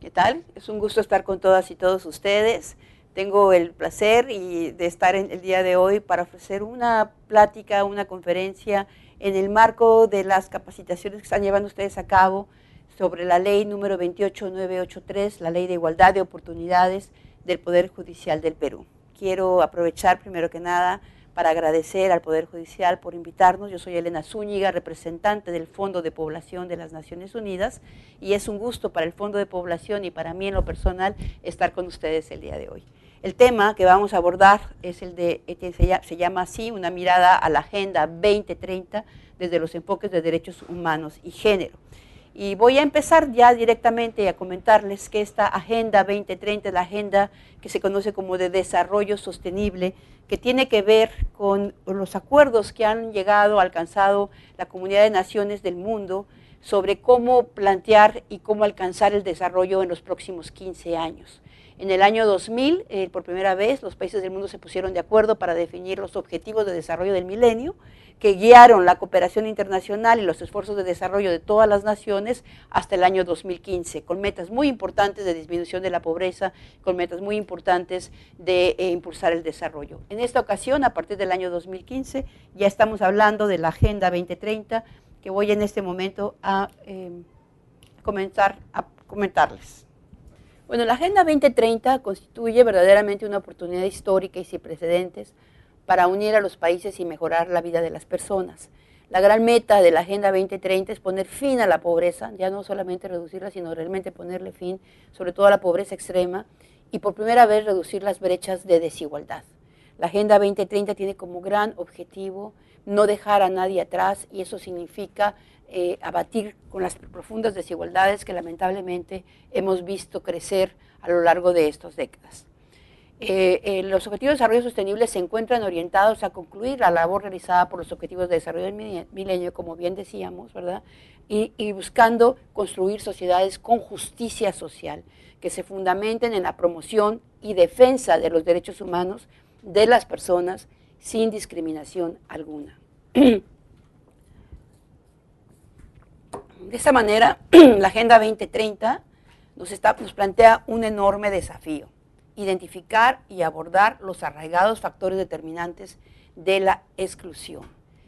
¿Qué tal? Es un gusto estar con todas y todos ustedes. Tengo el placer de estar el día de hoy para ofrecer una plática, una conferencia en el marco de las capacitaciones que están llevando ustedes a cabo sobre la ley número 28983, la ley de igualdad de oportunidades del Poder Judicial del Perú. Quiero aprovechar primero que nada para agradecer al Poder Judicial por invitarnos. Yo soy Elena Zúñiga, representante del Fondo de Población de las Naciones Unidas, y es un gusto para el Fondo de Población y para mí en lo personal estar con ustedes el día de hoy. El tema que vamos a abordar es se llama así, una mirada a la Agenda 2030 desde los enfoques de derechos humanos y género. Y voy a empezar ya directamente a comentarles que esta Agenda 2030 es la agenda que se conoce como de desarrollo sostenible, que tiene que ver con los acuerdos que han alcanzado la comunidad de naciones del mundo sobre cómo plantear y cómo alcanzar el desarrollo en los próximos 15 años. En el año 2000, por primera vez, los países del mundo se pusieron de acuerdo para definir los objetivos de desarrollo del milenio, que guiaron la cooperación internacional y los esfuerzos de desarrollo de todas las naciones hasta el año 2015, con metas muy importantes de disminución de la pobreza, con metas muy importantes de impulsar el desarrollo. En esta ocasión, a partir del año 2015, ya estamos hablando de la Agenda 2030, que voy en este momento a comenzar a comentarles. Bueno, la Agenda 2030 constituye verdaderamente una oportunidad histórica y sin precedentes para unir a los países y mejorar la vida de las personas. La gran meta de la Agenda 2030 es poner fin a la pobreza, ya no solamente reducirla, sino realmente ponerle fin, sobre todo a la pobreza extrema, y por primera vez reducir las brechas de desigualdad. La Agenda 2030 tiene como gran objetivo no dejar a nadie atrás, y eso significa abatir con las profundas desigualdades que lamentablemente hemos visto crecer a lo largo de estas décadas. Los Objetivos de Desarrollo Sostenible se encuentran orientados a concluir la labor realizada por los Objetivos de Desarrollo del Milenio, como bien decíamos, ¿verdad? Y buscando construir sociedades con justicia social, que se fundamenten en la promoción y defensa de los derechos humanos de las personas sin discriminación alguna. De esta manera, la Agenda 2030 nos plantea un enorme desafío: identificar y abordar los arraigados factores determinantes de la exclusión.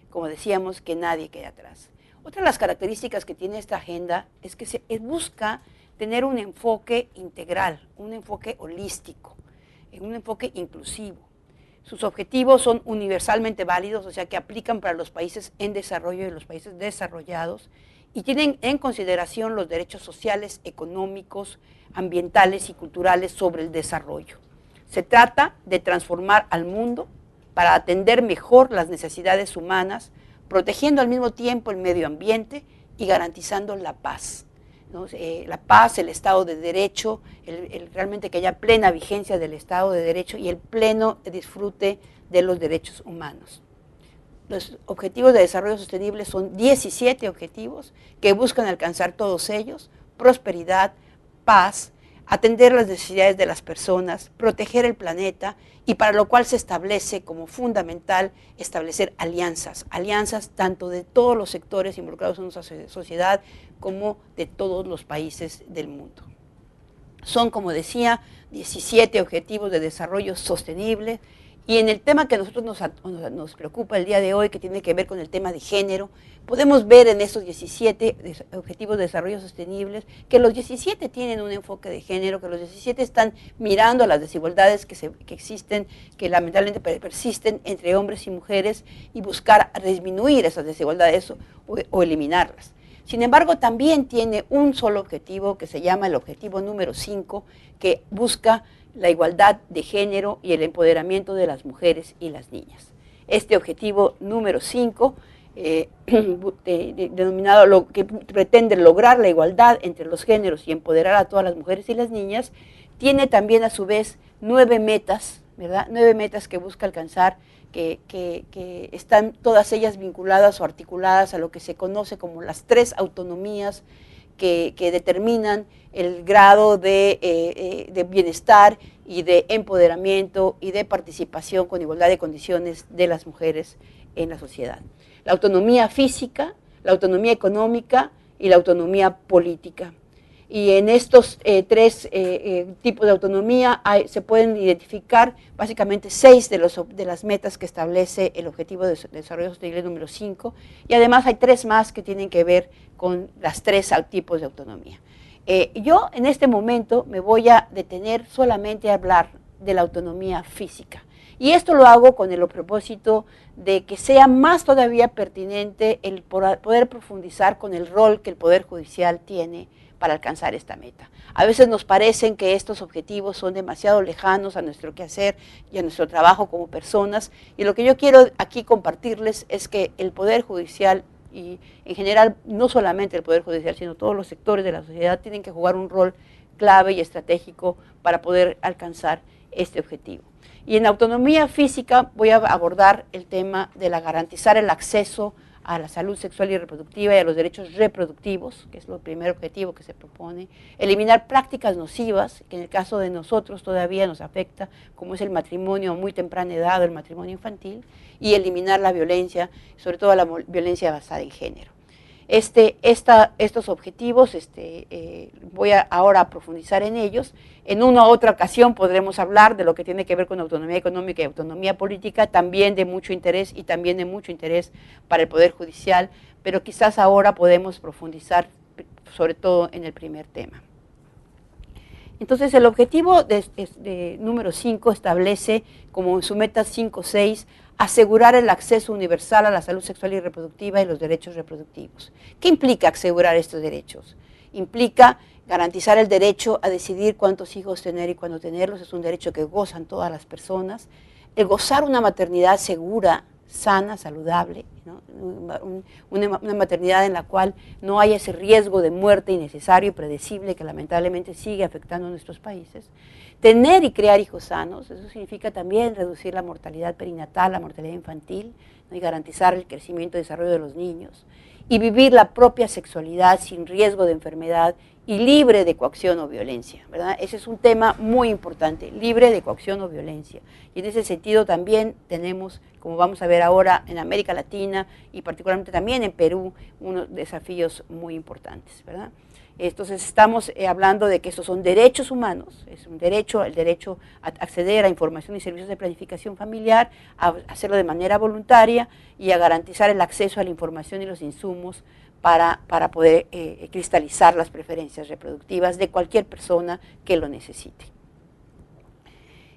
Como decíamos, que nadie quede atrás. Otra de las características que tiene esta agenda es que busca tener un enfoque integral, un enfoque holístico, un enfoque inclusivo. Sus objetivos son universalmente válidos, o sea que aplican para los países en desarrollo y los países desarrollados, y tienen en consideración los derechos sociales, económicos, ambientales y culturales sobre el desarrollo. Se trata de transformar al mundo para atender mejor las necesidades humanas, protegiendo al mismo tiempo el medio ambiente y garantizando la paz, ¿no? La paz, el Estado de Derecho, realmente que haya plena vigencia del Estado de Derecho y el pleno disfrute de los derechos humanos. Los Objetivos de Desarrollo Sostenible son 17 objetivos que buscan alcanzar todos ellos: prosperidad, paz, atender las necesidades de las personas, proteger el planeta, y para lo cual se establece como fundamental establecer alianzas tanto de todos los sectores involucrados en nuestra sociedad como de todos los países del mundo. Son, como decía, 17 objetivos de desarrollo sostenible. Y en el tema que a nosotros nos preocupa el día de hoy, que tiene que ver con el tema de género, podemos ver en estos 17 objetivos de desarrollo sostenibles que los 17 tienen un enfoque de género, que los 17 están mirando a las desigualdades que existen, que lamentablemente persisten entre hombres y mujeres, y buscar disminuir esas desigualdades o eliminarlas. Sin embargo, también tiene un solo objetivo, que se llama el objetivo número 5, que busca la igualdad de género y el empoderamiento de las mujeres y las niñas. Este objetivo número 5, denominado lo que pretende lograr la igualdad entre los géneros y empoderar a todas las mujeres y las niñas, tiene también a su vez 9 metas, ¿verdad? 9 metas que busca alcanzar, que están todas ellas vinculadas o articuladas a lo que se conoce como las 3 autonomías que determinan el grado de bienestar y de empoderamiento y de participación con igualdad de condiciones de las mujeres en la sociedad. La autonomía física, la autonomía económica y la autonomía política. Y en estos tres tipos de autonomía se pueden identificar básicamente 6 de las metas que establece el Objetivo de Desarrollo Sostenible número 5, y además hay 3 más que tienen que ver con las 3 tipos de autonomía. Yo en este momento me voy a detener solamente a hablar de la autonomía física. Y esto lo hago con el propósito de que sea más todavía pertinente el poder profundizar con el rol que el Poder Judicial tiene para alcanzar esta meta. A veces nos parecen que estos objetivos son demasiado lejanos a nuestro quehacer y a nuestro trabajo como personas, y lo que yo quiero aquí compartirles es que el Poder Judicial, y en general no solamente el Poder Judicial, sino todos los sectores de la sociedad, tienen que jugar un rol clave y estratégico para poder alcanzar este objetivo. Y en autonomía física voy a abordar el tema de garantizar el acceso a la salud sexual y reproductiva y a los derechos reproductivos, que es el primer objetivo que se propone, eliminar prácticas nocivas, que en el caso de nosotros todavía nos afecta, como es el matrimonio a muy temprana edad o el matrimonio infantil, y eliminar la violencia, sobre todo la violencia basada en género. Estos objetivos voy ahora a profundizar en ellos. En una u otra ocasión podremos hablar de lo que tiene que ver con autonomía económica y autonomía política, también de mucho interés y también de mucho interés para el Poder Judicial, pero quizás ahora podemos profundizar sobre todo en el primer tema. Entonces el objetivo de número 5 establece como en su meta 5.6 asegurar el acceso universal a la salud sexual y reproductiva y los derechos reproductivos. ¿Qué implica asegurar estos derechos? Implica garantizar el derecho a decidir cuántos hijos tener y cuándo tenerlos, es un derecho que gozan todas las personas. El gozar una maternidad segura, sana, saludable, ¿no? Una maternidad en la cual no haya ese riesgo de muerte innecesario y predecible que lamentablemente sigue afectando a nuestros países. Tener y crear hijos sanos, eso significa también reducir la mortalidad perinatal, la mortalidad infantil, ¿no? Y garantizar el crecimiento y desarrollo de los niños. Y vivir la propia sexualidad sin riesgo de enfermedad y libre de coacción o violencia, ¿verdad? Ese es un tema muy importante, libre de coacción o violencia. Y en ese sentido también tenemos, como vamos a ver ahora, en América Latina y particularmente también en Perú, unos desafíos muy importantes, ¿verdad? Entonces estamos hablando de que estos son derechos humanos, es un derecho, el derecho a acceder a información y servicios de planificación familiar, a hacerlo de manera voluntaria y a garantizar el acceso a la información y los insumos para poder cristalizar las preferencias reproductivas de cualquier persona que lo necesite.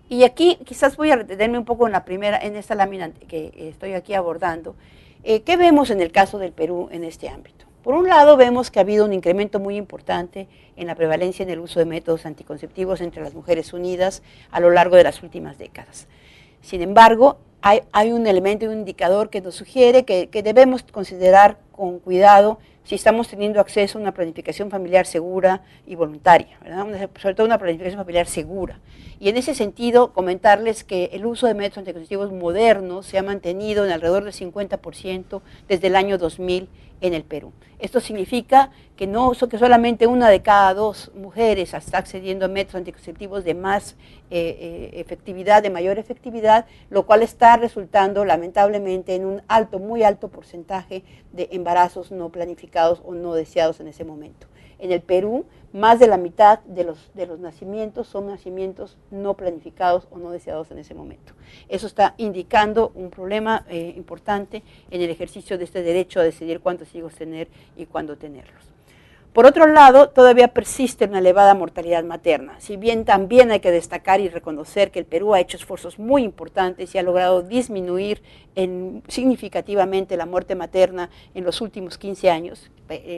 Y aquí quizás voy a detenerme un poco en esta lámina que estoy aquí abordando. ¿Qué vemos en el caso del Perú en este ámbito? Por un lado vemos que ha habido un incremento muy importante en la prevalencia en el uso de métodos anticonceptivos entre las mujeres unidas a lo largo de las últimas décadas. Sin embargo, hay un elemento y un indicador que nos sugiere que debemos considerar con cuidado si estamos teniendo acceso a una planificación familiar segura y voluntaria, ¿verdad? Sobre todo una planificación familiar segura. Y en ese sentido, comentarles que el uso de métodos anticonceptivos modernos se ha mantenido en alrededor del 50% desde el año 2000 en el Perú. Esto significa que que solamente 1 de cada 2 mujeres está accediendo a métodos anticonceptivos de más efectividad, de mayor efectividad, lo cual está resultando lamentablemente en un muy alto porcentaje de embarazos no planificados o no deseados en ese momento. En el Perú, más de la mitad de los nacimientos son nacimientos no planificados o no deseados en ese momento. Eso está indicando un problema importante en el ejercicio de este derecho a decidir cuántos hijos tener y cuándo tenerlos. Por otro lado, todavía persiste una elevada mortalidad materna, si bien también hay que destacar y reconocer que el Perú ha hecho esfuerzos muy importantes y ha logrado disminuir significativamente la muerte materna en los últimos 15 años.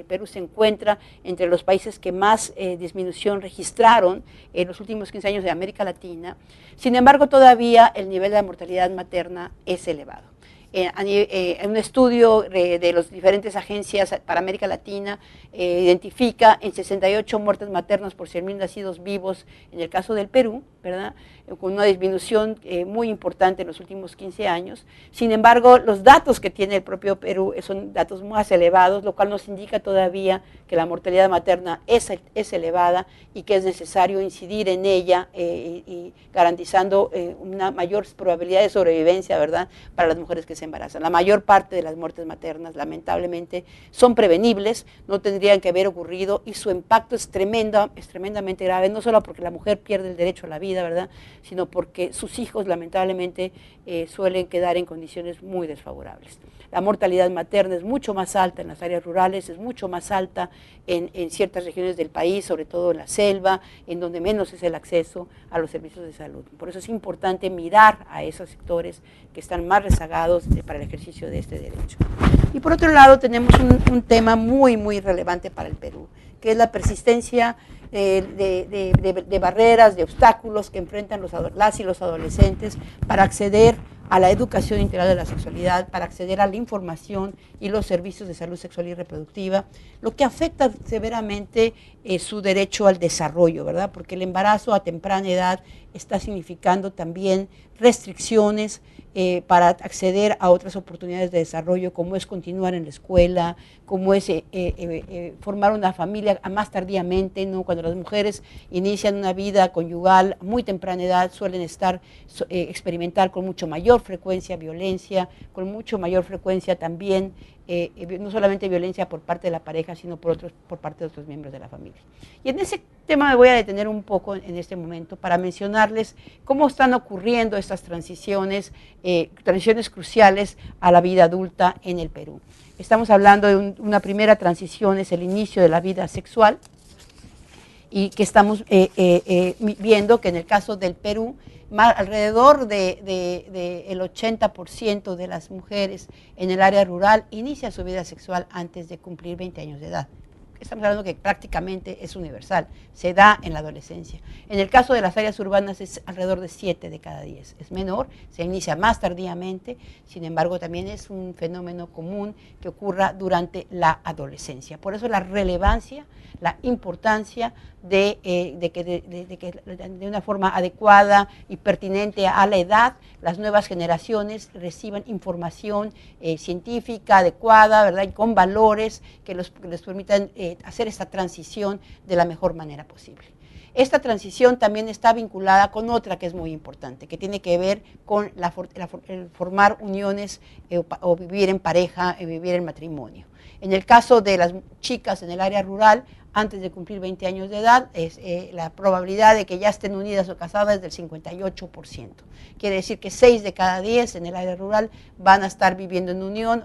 Perú se encuentra entre los países que más disminución registraron en los últimos 15 años de América Latina. Sin embargo, todavía el nivel de la mortalidad materna es elevado. En un estudio de las diferentes agencias para América Latina, identifica en 68 muertes maternas por 100.000 nacidos vivos en el caso del Perú, ¿verdad? Con una disminución muy importante en los últimos 15 años. Sin embargo, los datos que tiene el propio Perú son datos más elevados, lo cual nos indica todavía que la mortalidad materna es elevada y que es necesario incidir en ella y garantizando una mayor probabilidad de sobrevivencia, ¿verdad?, para las mujeres que se se embarazan. La mayor parte de las muertes maternas, lamentablemente, son prevenibles, no tendrían que haber ocurrido y su impacto es tremendamente grave, no solo porque la mujer pierde el derecho a la vida, ¿verdad?, sino porque sus hijos, lamentablemente, suelen quedar en condiciones muy desfavorables. La mortalidad materna es mucho más alta en las áreas rurales, es mucho más alta en ciertas regiones del país, sobre todo en la selva, en donde menos es el acceso a los servicios de salud. Por eso es importante mirar a esos sectores que están más rezagados para el ejercicio de este derecho. Y por otro lado tenemos un tema muy relevante para el Perú, que es la persistencia de barreras, de obstáculos que enfrentan las y los adolescentes para acceder a la educación integral de la sexualidad, para acceder a la información y los servicios de salud sexual y reproductiva, lo que afecta severamente su derecho al desarrollo, ¿verdad? Porque el embarazo a temprana edad está significando también restricciones para acceder a otras oportunidades de desarrollo, como es continuar en la escuela, como es formar una familia a más tardíamente, ¿no? Cuando las mujeres inician una vida conyugal a muy temprana edad, suelen experimentar con mucho mayor frecuencia violencia, con mucho mayor frecuencia también, no solamente violencia por parte de la pareja, sino por parte de otros miembros de la familia. Y en ese tema me voy a detener un poco en este momento para mencionarles cómo están ocurriendo estas transiciones cruciales a la vida adulta en el Perú. Estamos hablando de una primera transición, es el inicio de la vida sexual, y que estamos viendo que en el caso del Perú, alrededor del 80% de las mujeres en el área rural inicia su vida sexual antes de cumplir 20 años de edad. Estamos hablando que prácticamente es universal, se da en la adolescencia. En el caso de las áreas urbanas es alrededor de 7 de cada 10, es menor, se inicia más tardíamente, sin embargo también es un fenómeno común que ocurra durante la adolescencia. Por eso la relevancia, la importancia de que de una forma adecuada y pertinente a la edad, las nuevas generaciones reciban información científica adecuada, ¿verdad?, y con valores que les permitan hacer esta transición de la mejor manera posible. Esta transición también está vinculada con otra que es muy importante, que tiene que ver con el formar uniones o vivir en pareja, vivir en matrimonio. En el caso de las chicas en el área rural, antes de cumplir 20 años de edad, la probabilidad de que ya estén unidas o casadas es del 58%. Quiere decir que 6 de cada 10 en el área rural van a estar viviendo en unión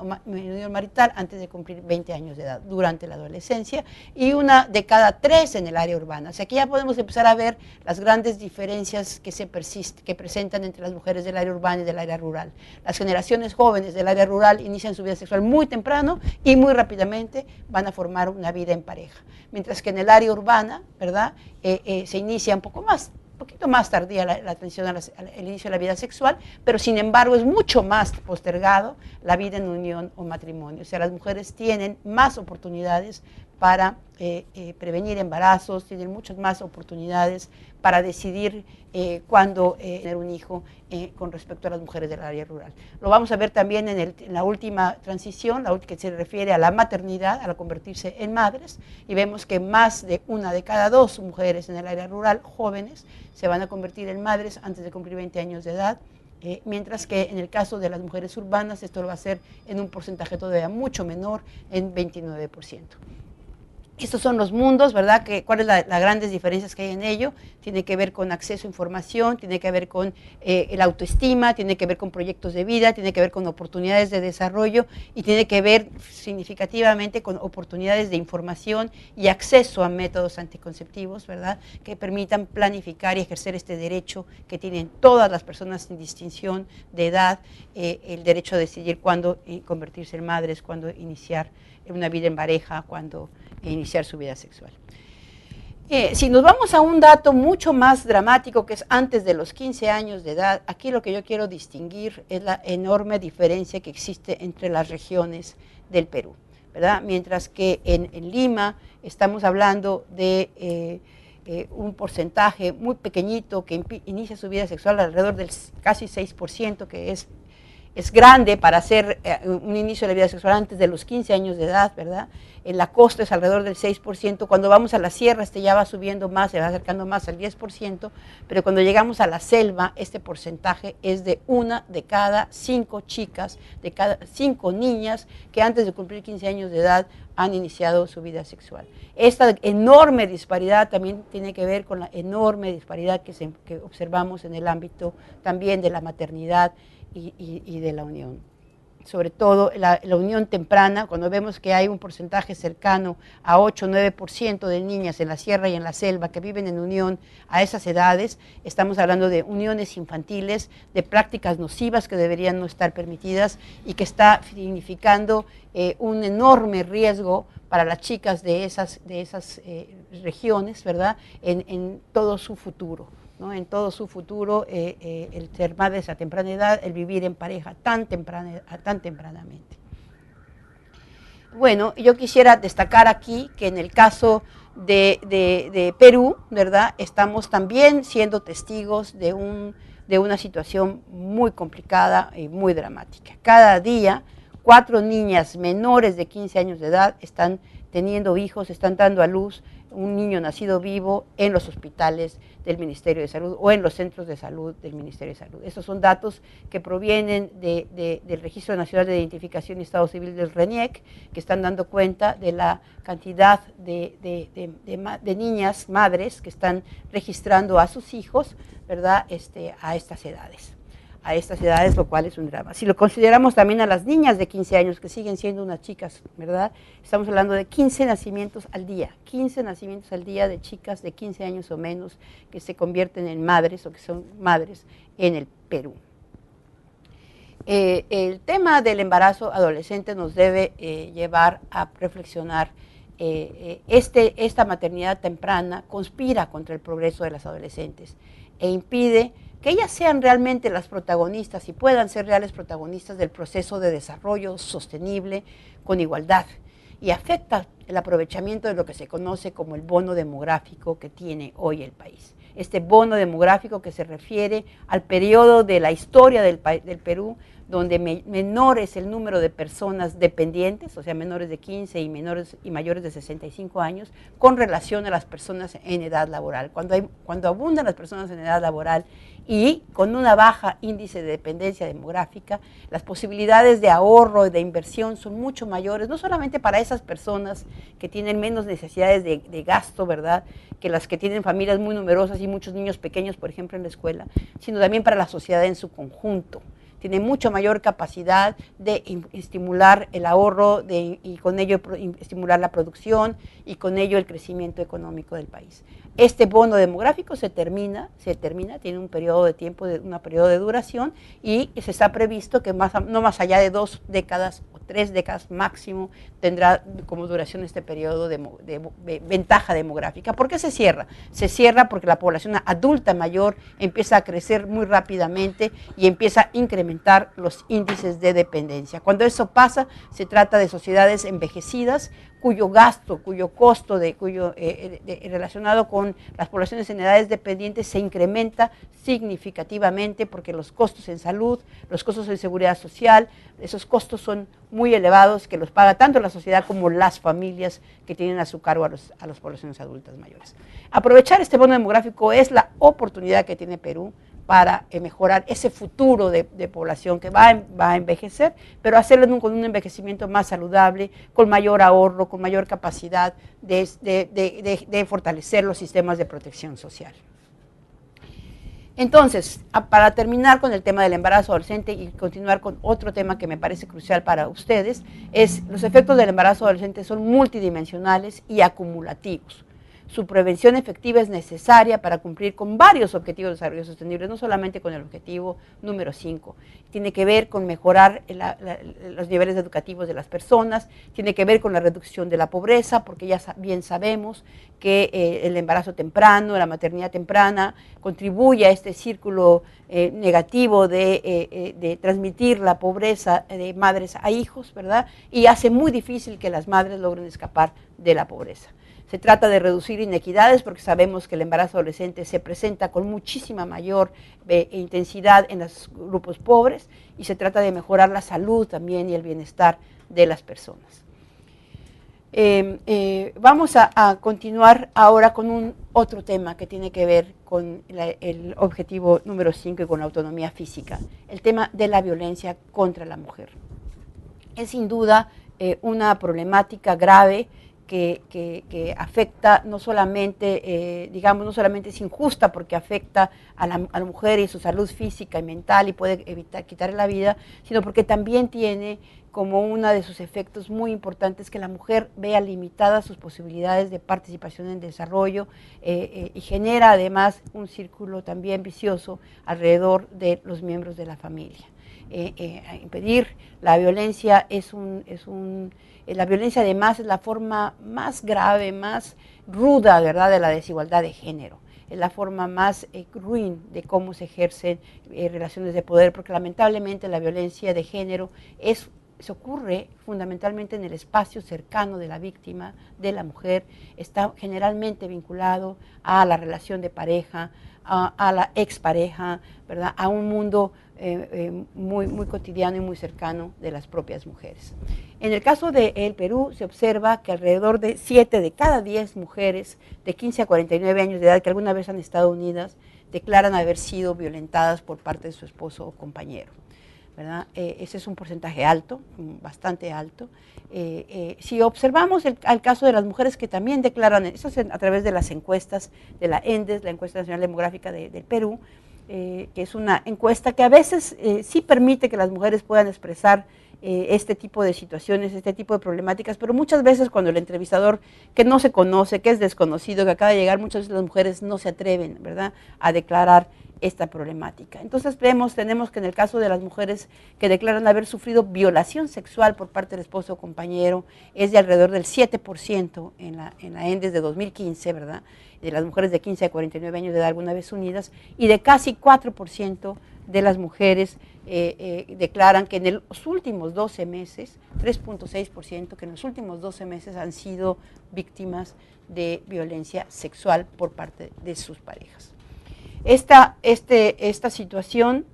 marital antes de cumplir 20 años de edad durante la adolescencia, y 1 de cada 3 en el área urbana. O sea, aquí ya podemos empezar a ver las grandes diferencias que presentan entre las mujeres del área urbana y del área rural. Las generaciones jóvenes del área rural inician su vida sexual muy temprano y muy rápidamente van a formar una vida en pareja. Mientras que en el área urbana, ¿verdad?, se inicia un poquito más tardía la transición al inicio de la vida sexual, pero sin embargo es mucho más postergado la vida en unión o matrimonio. O sea, las mujeres tienen más oportunidades para prevenir embarazos, tienen muchas más oportunidades para decidir cuándo tener un hijo con respecto a las mujeres del área rural. Lo vamos a ver también en la última transición, que se refiere a la maternidad, a convertirse en madres, y vemos que más de 1 de cada 2 mujeres en el área rural, jóvenes, se van a convertir en madres antes de cumplir 20 años de edad, mientras que en el caso de las mujeres urbanas esto lo va a ser en un porcentaje todavía mucho menor, en 29%. Estos son los mundos, ¿verdad? ¿Cuáles son las grandes diferencias que hay en ello? Tiene que ver con acceso a información, tiene que ver con la autoestima, tiene que ver con proyectos de vida, tiene que ver con oportunidades de desarrollo y tiene que ver significativamente con oportunidades de información y acceso a métodos anticonceptivos, ¿verdad?, que permitan planificar y ejercer este derecho que tienen todas las personas sin distinción de edad, el derecho a decidir cuándo convertirse en madres, cuándo iniciar una vida en pareja, cuándo iniciar su vida sexual. Si nos vamos a un dato mucho más dramático, que es antes de los 15 años de edad, aquí lo que yo quiero distinguir es la enorme diferencia que existe entre las regiones del Perú, ¿verdad? Mientras que en Lima estamos hablando de un porcentaje muy pequeñito que inicia su vida sexual alrededor del casi 6%, que es es grande para hacer un inicio de la vida sexual antes de los 15 años de edad, ¿verdad? En la costa es alrededor del 6%, cuando vamos a la sierra ya va subiendo más, se va acercando más al 10%, pero cuando llegamos a la selva, este porcentaje es de 1 de cada 5 chicas, de cada 5 niñas que antes de cumplir 15 años de edad han iniciado su vida sexual. Esta enorme disparidad también tiene que ver con la enorme disparidad que observamos en el ámbito también de la maternidad y de la unión. Sobre todo la unión temprana, cuando vemos que hay un porcentaje cercano a 8 o 9% de niñas en la sierra y en la selva que viven en unión a esas edades, estamos hablando de uniones infantiles, de prácticas nocivas que deberían no estar permitidas y que está significando un enorme riesgo para las chicas de esas regiones, ¿verdad?, en todo su futuro. ¿No? En todo su futuro, el ser madres a temprana edad, el vivir en pareja tan tempranamente. Bueno, yo quisiera destacar aquí que en el caso de Perú, ¿verdad?, estamos también siendo testigos de una situación muy complicada y muy dramática. Cada día, 4 niñas menores de 15 años de edad están teniendo hijos, están dando a luz un niño nacido vivo en los hospitales del Ministerio de Salud o en los centros de salud del Ministerio de Salud. Estos son datos que provienen del Registro Nacional de Identificación y Estado Civil del RENIEC, que están dando cuenta de la cantidad de niñas, madres, que están registrando a sus hijos, ¿verdad?, a estas edades, lo cual es un drama. Si lo consideramos también a las niñas de 15 años, que siguen siendo unas chicas, ¿verdad?, estamos hablando de 15 nacimientos al día, 15 nacimientos al día de chicas de 15 años o menos que se convierten en madres o que son madres en el Perú. El tema del embarazo adolescente nos debe llevar a reflexionar. Esta maternidad temprana conspira contra el progreso de las adolescentes e impide que ellas sean realmente las protagonistas y puedan ser reales protagonistas del proceso de desarrollo sostenible con igualdad, y afecta el aprovechamiento de lo que se conoce como el bono demográfico que tiene hoy el país. Este bono demográfico que se refiere al periodo de la historia del Perú, donde menor es el número de personas dependientes, o sea, menores de 15 y mayores de 65 años, con relación a las personas en edad laboral. Cuando abundan las personas en edad laboral y con una baja índice de dependencia demográfica, las posibilidades de ahorro y de inversión son mucho mayores, no solamente para esas personas que tienen menos necesidades de gasto, ¿verdad?, que las que tienen familias muy numerosas y muchos niños pequeños, por ejemplo, en la escuela, sino también para la sociedad en su conjunto. Tiene mucho mayor capacidad de estimular el ahorro y con ello estimular la producción y con ello el crecimiento económico del país. Este bono demográfico se termina, tiene un periodo de tiempo, un periodo de duración, y se está previsto que no más allá de 2 décadas o 3 décadas máximo tendrá como duración este periodo de ventaja demográfica. ¿Por qué se cierra? Se cierra porque la población adulta mayor empieza a crecer muy rápidamente y empieza a incrementar los índices de dependencia. Cuando eso pasa, se trata de sociedades envejecidas cuyo gasto, cuyo costo relacionado con las poblaciones en edades dependientes se incrementa significativamente, porque los costos en salud, los costos en seguridad social, esos costos son muy elevados, que los paga tanto la sociedad como las familias que tienen a su cargo a las poblaciones adultas mayores. Aprovechar este bono demográfico es la oportunidad que tiene Perú para mejorar ese futuro de población que va a envejecer, pero hacerlo con un envejecimiento más saludable, con mayor ahorro, con mayor capacidad de fortalecer los sistemas de protección social. Entonces, para terminar con el tema del embarazo adolescente y continuar con otro tema que me parece crucial para ustedes, los efectos del embarazo adolescente son multidimensionales y acumulativos. Su prevención efectiva es necesaria para cumplir con varios objetivos de desarrollo sostenible, no solamente con el objetivo número 5. Tiene que ver con mejorar los niveles educativos de las personas, tiene que ver con la reducción de la pobreza, porque ya bien sabemos que el embarazo temprano, la maternidad temprana, contribuye a este círculo negativo de transmitir la pobreza de madres a hijos, ¿verdad? Y hace muy difícil que las madres logren escapar de la pobreza. Se trata de reducir inequidades porque sabemos que el embarazo adolescente se presenta con muchísima mayor intensidad en los grupos pobres, y se trata de mejorar la salud también y el bienestar de las personas. Vamos a continuar ahora con otro tema que tiene que ver con el objetivo número 5 y con la autonomía física, el tema de la violencia contra la mujer. Es sin duda una problemática grave que afecta no solamente, no solamente es injusta porque afecta a la mujer y su salud física y mental y puede quitarle la vida, sino porque también tiene como uno de sus efectos muy importantes que la mujer vea limitadas sus posibilidades de participación en desarrollo y genera además un círculo también vicioso alrededor de los miembros de la familia. Impedir la violencia la violencia además es la forma más grave, más ruda, ¿verdad?, de la desigualdad de género. Es la forma más ruin de cómo se ejercen relaciones de poder, porque lamentablemente la violencia de género se ocurre fundamentalmente en el espacio cercano de la víctima, de la mujer, está generalmente vinculado a la relación de pareja, a la expareja, ¿verdad?, a un mundo muy cotidiano y muy cercano de las propias mujeres. En el caso del Perú se observa que alrededor de 7 de cada 10 mujeres de 15 a 49 años de edad que alguna vez han estado unidas declaran haber sido violentadas por parte de su esposo o compañero, ¿verdad? Ese es un porcentaje alto, bastante alto. Si observamos el caso de las mujeres que también declaran, eso es a través de las encuestas de la ENDES, la Encuesta Nacional Demográfica del Perú, que es una encuesta que a veces sí permite que las mujeres puedan expresar este tipo de situaciones, este tipo de problemáticas, pero muchas veces cuando el entrevistador, que no se conoce, que es desconocido, que acaba de llegar, muchas veces las mujeres no se atreven, ¿verdad?, a declarar esta problemática. Entonces tenemos que en el caso de las mujeres que declaran haber sufrido violación sexual por parte del esposo o compañero, es de alrededor del 7% en la ENDES de 2015, ¿verdad?, de las mujeres de 15 a 49 años de edad alguna vez unidas, y de casi 4% de las mujeres declaran que en los últimos 12 meses, 3.6%, que en los últimos 12 meses han sido víctimas de violencia sexual por parte de sus parejas. Esta situación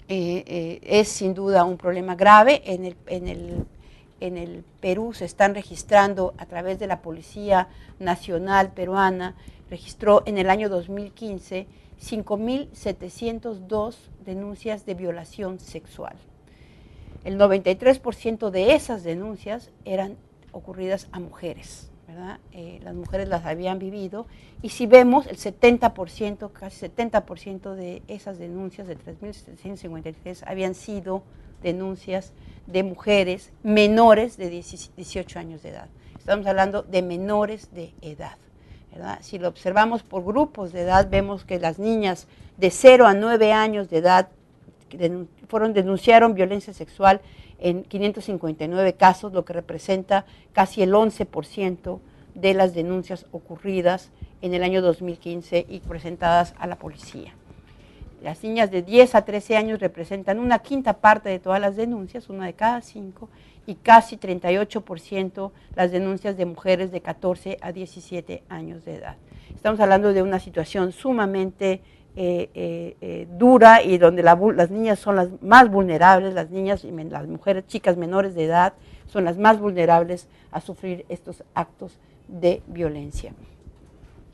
es sin duda un problema grave. En el Perú se están registrando a través de la Policía Nacional Peruana, registró en el año 2015 5.702 denuncias de violación sexual. El 93% de esas denuncias eran ocurridas a mujeres, ¿verdad? Las mujeres las habían vivido, y si vemos el 70%, casi 70% de esas denuncias, de 3.753, habían sido denuncias de mujeres menores de 18 años de edad. Estamos hablando de menores de edad, ¿verdad? Si lo observamos por grupos de edad, vemos que las niñas de 0 a 9 años de edad denunciaron violencia sexual en 559 casos, lo que representa casi el 11% de las denuncias ocurridas en el año 2015 y presentadas a la policía. Las niñas de 10 a 13 años representan una quinta parte de todas las denuncias, una de cada 5, y casi 38% las denuncias de mujeres de 14 a 17 años de edad. Estamos hablando de una situación sumamente dura, y donde las niñas son las más vulnerables, las niñas y las mujeres, chicas menores de edad, son las más vulnerables a sufrir estos actos de violencia.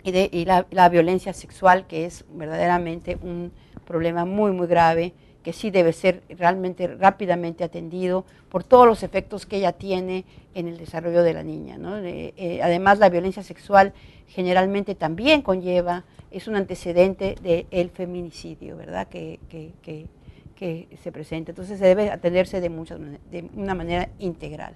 Y la violencia sexual, que es verdaderamente un problema muy grave, que sí debe ser realmente rápidamente atendido por todos los efectos que ella tiene en el desarrollo de la niña, ¿no? Además, la violencia sexual generalmente también es un antecedente del feminicidio, ¿verdad?, que se presenta. Entonces se debe atenderse de una manera integral.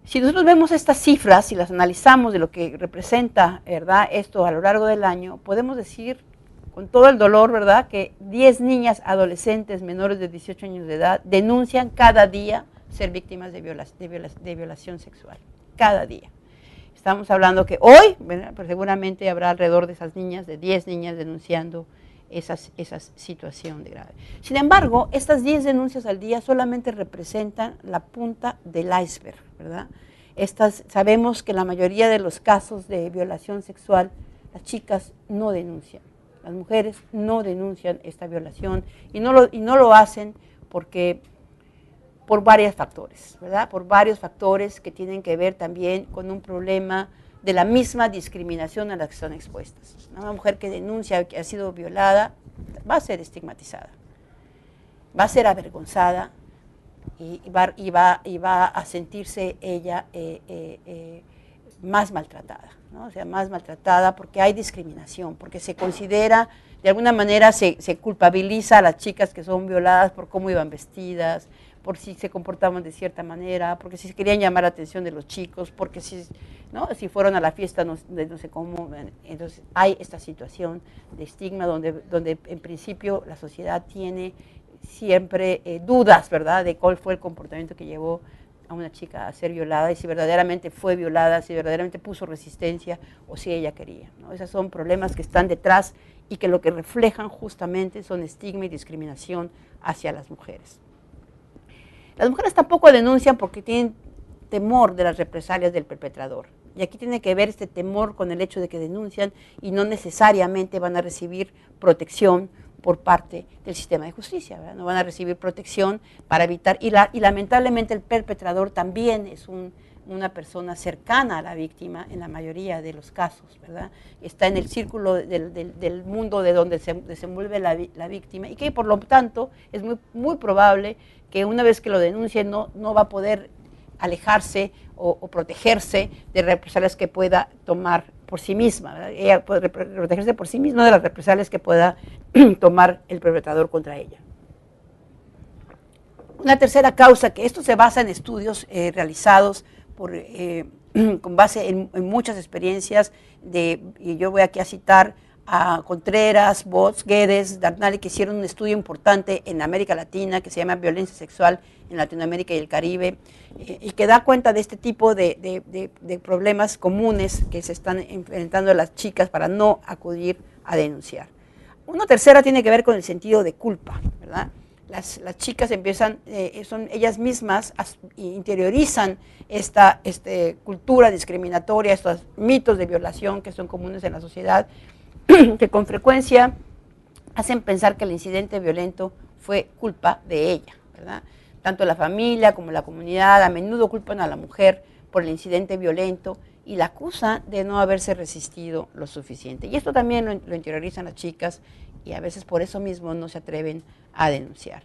Si nosotros vemos estas cifras y las analizamos de lo que representa, ¿verdad?, esto a lo largo del año, podemos decir con todo el dolor, ¿verdad?, que 10 niñas adolescentes menores de 18 años de edad denuncian cada día ser víctimas de violación sexual. Cada día. Estamos hablando que hoy, ¿verdad?, pues seguramente habrá alrededor de esas niñas, de 10 niñas denunciando esa situación de grave. Sin embargo, estas 10 denuncias al día solamente representan la punta del iceberg, ¿verdad? Sabemos que la mayoría de los casos de violación sexual, las chicas no denuncian, las mujeres no denuncian esta violación y no lo hacen porque por varios factores, ¿verdad? Por varios factores que tienen que ver también con un problema de la misma discriminación a la que son expuestas. Una mujer que denuncia que ha sido violada va a ser estigmatizada, va a ser avergonzada y va a sentirse ella más maltratada, ¿no? O sea, más maltratada porque hay discriminación, porque se considera, de alguna manera se culpabiliza a las chicas que son violadas por cómo iban vestidas, por si se comportaban de cierta manera, porque si querían llamar la atención de los chicos, porque si fueron a la fiesta no sé cómo. Entonces hay esta situación de estigma donde en principio la sociedad tiene siempre dudas, ¿verdad?, de cuál fue el comportamiento que llevó a una chica a ser violada y si verdaderamente fue violada, si verdaderamente puso resistencia o si ella quería, ¿no? Esos son problemas que están detrás y que lo que reflejan justamente son estigma y discriminación hacia las mujeres. Las mujeres tampoco denuncian porque tienen temor de las represalias del perpetrador. Y aquí tiene que ver este temor con el hecho de que denuncian y no necesariamente van a recibir protección por parte del sistema de justicia, ¿verdad? No van a recibir protección para evitar, y lamentablemente el perpetrador también es una persona cercana a la víctima en la mayoría de los casos, ¿verdad? Está en el círculo del mundo de donde se desenvuelve la víctima y que por lo tanto es muy probable que una vez que lo denuncie no va a poder alejarse o protegerse de represalias que pueda tomar por sí misma, ¿verdad? Ella puede protegerse por sí misma de las represalias que pueda tomar el perpetrador contra ella. Una tercera causa, que esto se basa en estudios realizados con base en muchas experiencias, y yo voy aquí a citar a Contreras, Bots, Guedes, Darnali, que hicieron un estudio importante en América Latina que se llama Violencia Sexual en Latinoamérica y el Caribe, y que da cuenta de este tipo de problemas comunes que se están enfrentando las chicas para no acudir a denunciar. Una tercera tiene que ver con el sentido de culpa, ¿verdad? Las chicas empiezan, son ellas mismas, interiorizan esta cultura discriminatoria, estos mitos de violación que son comunes en la sociedad, que con frecuencia hacen pensar que el incidente violento fue culpa de ella, ¿verdad? Tanto la familia como la comunidad a menudo culpan a la mujer por el incidente violento y la acusan de no haberse resistido lo suficiente. Y esto también lo interiorizan las chicas y a veces por eso mismo no se atreven a denunciar.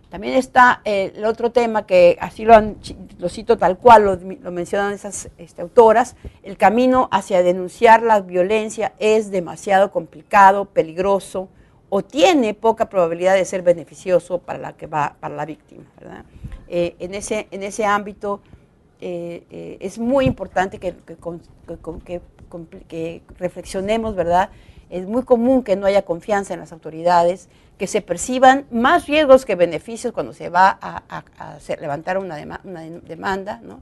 También está el otro tema que así lo cito tal cual, lo mencionan esas autoras: el camino hacia denunciar la violencia es demasiado complicado, peligroso o tiene poca probabilidad de ser beneficioso para la víctima, ¿verdad? En ese ámbito es muy importante que reflexionemos, ¿verdad? Es muy común que no haya confianza en las autoridades, que se perciban más riesgos que beneficios cuando se va a levantar una demanda, ¿no?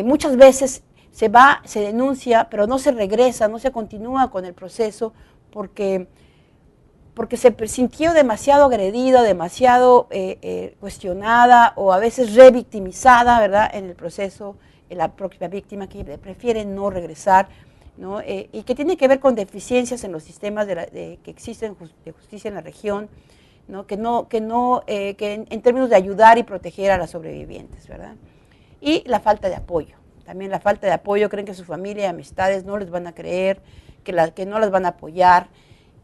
Muchas veces se denuncia, pero no se regresa, no se continúa con el proceso porque se sintió demasiado agredida, demasiado cuestionada o a veces revictimizada, ¿verdad?, en el proceso, en la propia víctima, que prefiere no regresar, ¿no? Y que tiene que ver con deficiencias en los sistemas que existen de justicia en la región, ¿no? Que en términos de ayudar y proteger a las sobrevivientes, ¿verdad? Y la falta de apoyo, también la falta de apoyo, creen que su familia y amistades no les van a creer, que no las van a apoyar,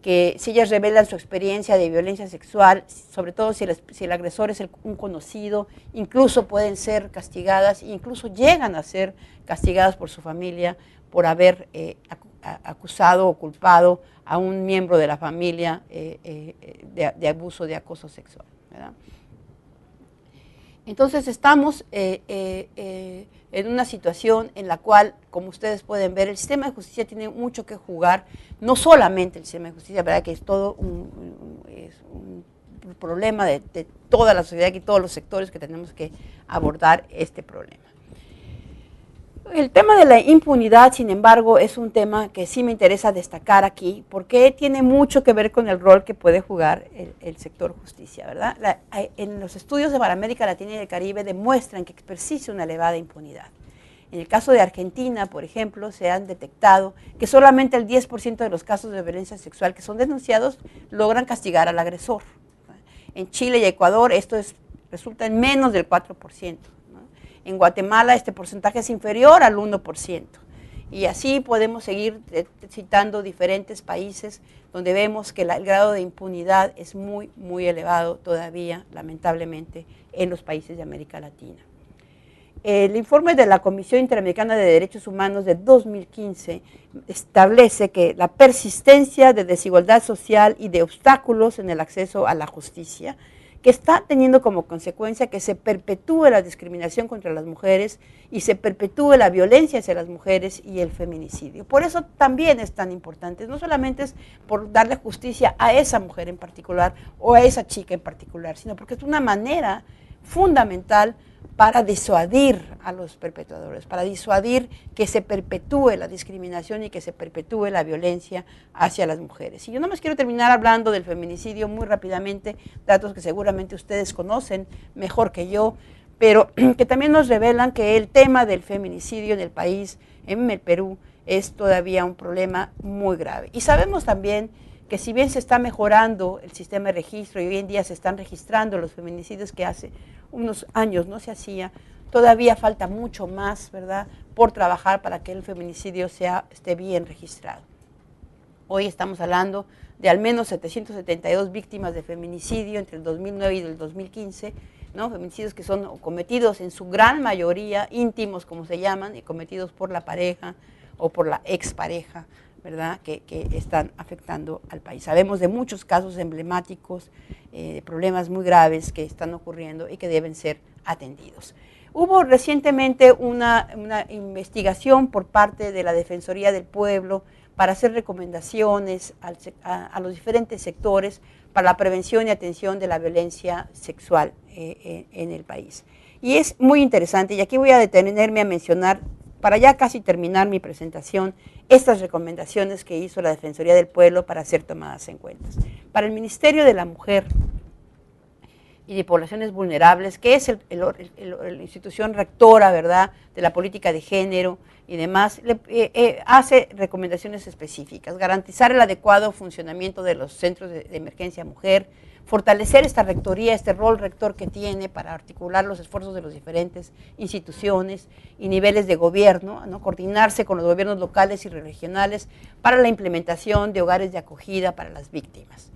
que si ellas revelan su experiencia de violencia sexual, sobre todo si el agresor es un conocido, incluso pueden ser castigadas, incluso llegan a ser castigadas por su familia por haber acusado o culpado a un miembro de la familia de abuso, de acoso sexual, ¿verdad? Entonces estamos en una situación en la cual, como ustedes pueden ver, el sistema de justicia tiene mucho que jugar, no solamente el sistema de justicia, ¿verdad?, que es todo un problema de toda la sociedad y todos los sectores que tenemos que abordar este problema. El tema de la impunidad, sin embargo, es un tema que sí me interesa destacar aquí, porque tiene mucho que ver con el rol que puede jugar el sector justicia, ¿verdad? En los estudios de América Latina y el Caribe demuestran que persiste una elevada impunidad. En el caso de Argentina, por ejemplo, se han detectado que solamente el 10% de los casos de violencia sexual que son denunciados logran castigar al agresor. En Chile y Ecuador resulta en menos del 4%. ¿No? En Guatemala este porcentaje es inferior al 1%. Y así podemos seguir citando diferentes países donde vemos que el grado de impunidad es muy, muy elevado todavía, lamentablemente, en los países de América Latina. El informe de la Comisión Interamericana de Derechos Humanos de 2015 establece que la persistencia de desigualdad social y de obstáculos en el acceso a la justicia, que está teniendo como consecuencia que se perpetúe la discriminación contra las mujeres y se perpetúe la violencia hacia las mujeres y el feminicidio. Por eso también es tan importante, no solamente es por darle justicia a esa mujer en particular o a esa chica en particular, sino porque es una manera fundamental para disuadir a los perpetradores, para disuadir que se perpetúe la discriminación y que se perpetúe la violencia hacia las mujeres. Y yo no más quiero terminar hablando del feminicidio muy rápidamente, datos que seguramente ustedes conocen mejor que yo, pero que también nos revelan que el tema del feminicidio en el país, en el Perú, es todavía un problema muy grave. Y sabemos también que si bien se está mejorando el sistema de registro y hoy en día se están registrando los feminicidios que hace unos años no se hacía, todavía falta mucho más, ¿verdad?, por trabajar para que el feminicidio esté bien registrado. Hoy estamos hablando de al menos 772 víctimas de feminicidio entre el 2009 y el 2015, ¿no? Feminicidios que son cometidos en su gran mayoría, íntimos como se llaman, y cometidos por la pareja o por la expareja, ¿verdad?, que están afectando al país. Sabemos de muchos casos emblemáticos, de problemas muy graves que están ocurriendo y que deben ser atendidos. Hubo recientemente una investigación por parte de la Defensoría del Pueblo para hacer recomendaciones a los diferentes sectores para la prevención y atención de la violencia sexual en el país. Y es muy interesante, y aquí voy a detenerme a mencionar, para ya casi terminar mi presentación, estas recomendaciones que hizo la Defensoría del Pueblo para ser tomadas en cuenta. Para el Ministerio de la Mujer y de Poblaciones Vulnerables, que es la institución rectora, ¿verdad?, de la política de género y demás, hace recomendaciones específicas: garantizar el adecuado funcionamiento de los centros de emergencia mujer, fortalecer esta rectoría, este rol rector que tiene para articular los esfuerzos de las diferentes instituciones y niveles de gobierno, ¿no?, coordinarse con los gobiernos locales y regionales para la implementación de hogares de acogida para las víctimas.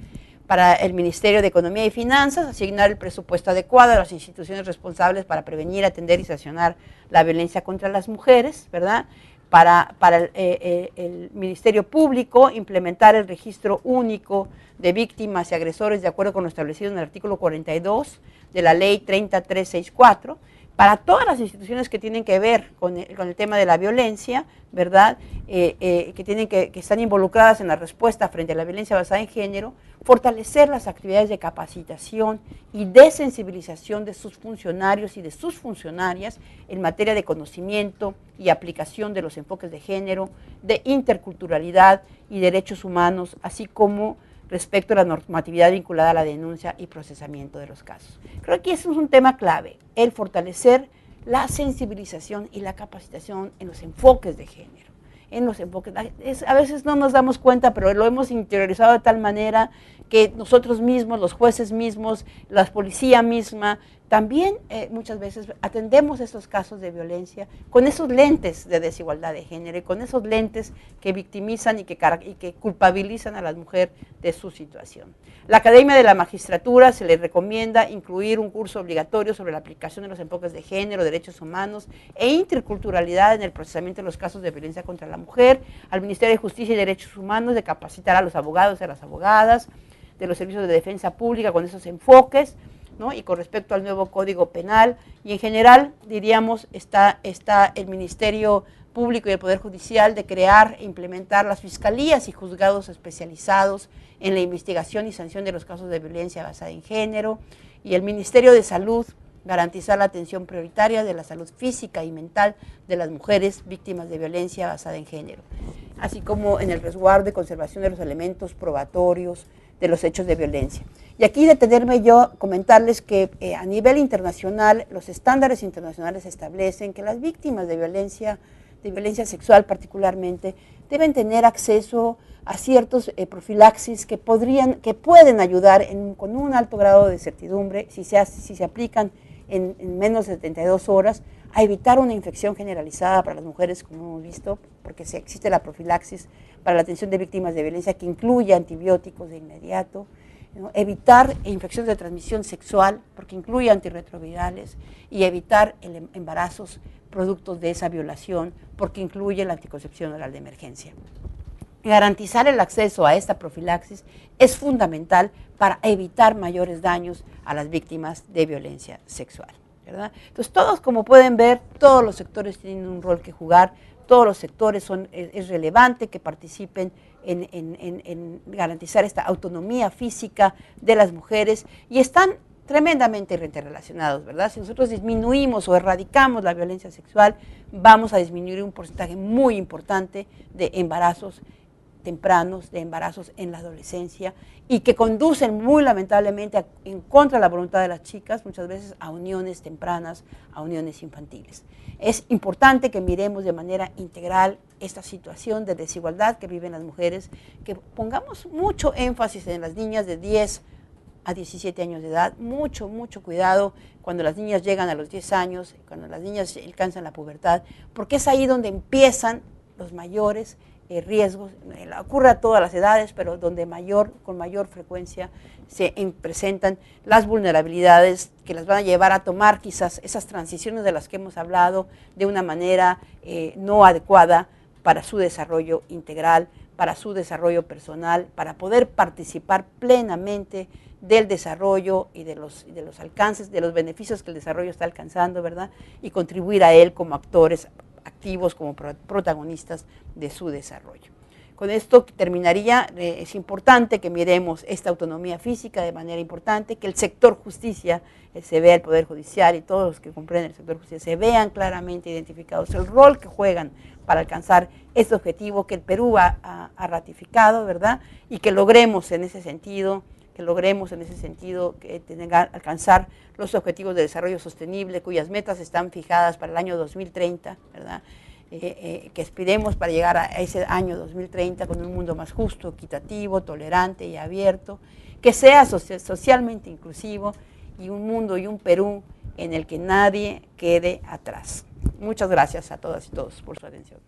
Para el Ministerio de Economía y Finanzas, asignar el presupuesto adecuado a las instituciones responsables para prevenir, atender y sancionar la violencia contra las mujeres, ¿verdad? Para el Ministerio Público, implementar el registro único de víctimas y agresores de acuerdo con lo establecido en el artículo 42 de la ley 30364, para todas las instituciones que tienen que ver con el tema de la violencia, ¿verdad?, que están involucradas en la respuesta frente a la violencia basada en género, fortalecer las actividades de capacitación y de sensibilización de sus funcionarios y de sus funcionarias en materia de conocimiento y aplicación de los enfoques de género, de interculturalidad y derechos humanos, así como respecto a la normatividad vinculada a la denuncia y procesamiento de los casos. Creo que eso es un tema clave, el fortalecer la sensibilización y la capacitación en los enfoques de género. A veces no nos damos cuenta, pero lo hemos interiorizado de tal manera que nosotros mismos, los jueces mismos, la policía misma, también muchas veces atendemos estos casos de violencia con esos lentes de desigualdad de género y con esos lentes que victimizan y que culpabilizan a la mujer de su situación. La Academia de la Magistratura se le recomienda incluir un curso obligatorio sobre la aplicación de los enfoques de género, derechos humanos e interculturalidad en el procesamiento de los casos de violencia contra la mujer. Al Ministerio de Justicia y Derechos Humanos de capacitar a los abogados y a las abogadas de los servicios de defensa pública con esos enfoques, ¿no? Y con respecto al nuevo Código Penal, y en general, diríamos, está el Ministerio Público y el Poder Judicial de crear e implementar las fiscalías y juzgados especializados en la investigación y sanción de los casos de violencia basada en género, y el Ministerio de Salud, garantizar la atención prioritaria de la salud física y mental de las mujeres víctimas de violencia basada en género, así como en el resguardo y conservación de los elementos probatorios de los hechos de violencia. Y aquí detenerme yo, comentarles que a nivel internacional, los estándares internacionales establecen que las víctimas de violencia sexual particularmente, deben tener acceso a ciertos profilaxis que pueden ayudar con un alto grado de certidumbre, si se aplican en menos de 72 horas, a evitar una infección generalizada para las mujeres, como hemos visto, porque existe la profilaxis para la atención de víctimas de violencia que incluye antibióticos de inmediato, ¿no? Evitar infecciones de transmisión sexual, porque incluye antirretrovirales, y evitar embarazos productos de esa violación, porque incluye la anticoncepción oral de emergencia. Garantizar el acceso a esta profilaxis es fundamental para evitar mayores daños a las víctimas de violencia sexual, ¿verdad? Entonces, todos, como pueden ver, todos los sectores tienen un rol que jugar, todos los sectores es relevante que participen en garantizar esta autonomía física de las mujeres y están tremendamente interrelacionados, ¿verdad? Si nosotros disminuimos o erradicamos la violencia sexual, vamos a disminuir un porcentaje muy importante de embarazos tempranos, de embarazos en la adolescencia y que conducen muy lamentablemente en contra de la voluntad de las chicas, muchas veces a uniones tempranas, a uniones infantiles. Es importante que miremos de manera integral esta situación de desigualdad que viven las mujeres, que pongamos mucho énfasis en las niñas de 10 a 17 años de edad, mucho cuidado cuando las niñas llegan a los 10 años, cuando las niñas alcanzan la pubertad, porque es ahí donde empiezan los mayores riesgos, ocurre a todas las edades, pero donde con mayor frecuencia se presentan las vulnerabilidades que las van a llevar a tomar quizás esas transiciones de las que hemos hablado de una manera no adecuada para su desarrollo integral, para su desarrollo personal, para poder participar plenamente del desarrollo y de los alcances, de los beneficios que el desarrollo está alcanzando, ¿verdad? Y contribuir a él como actores activos, como protagonistas de su desarrollo. Con esto terminaría. Es importante que miremos esta autonomía física de manera importante, que el sector justicia, se vea el Poder Judicial y todos los que comprenden el sector justicia, se vean claramente identificados el rol que juegan para alcanzar este objetivo que el Perú ha ratificado, ¿verdad? Y que logremos en ese sentido, alcanzar los objetivos de desarrollo sostenible, cuyas metas están fijadas para el año 2030, ¿verdad? Que aspiremos para llegar a ese año 2030 con un mundo más justo, equitativo, tolerante y abierto, que sea socialmente inclusivo y un mundo y un Perú en el que nadie quede atrás. Muchas gracias a todas y todos por su atención.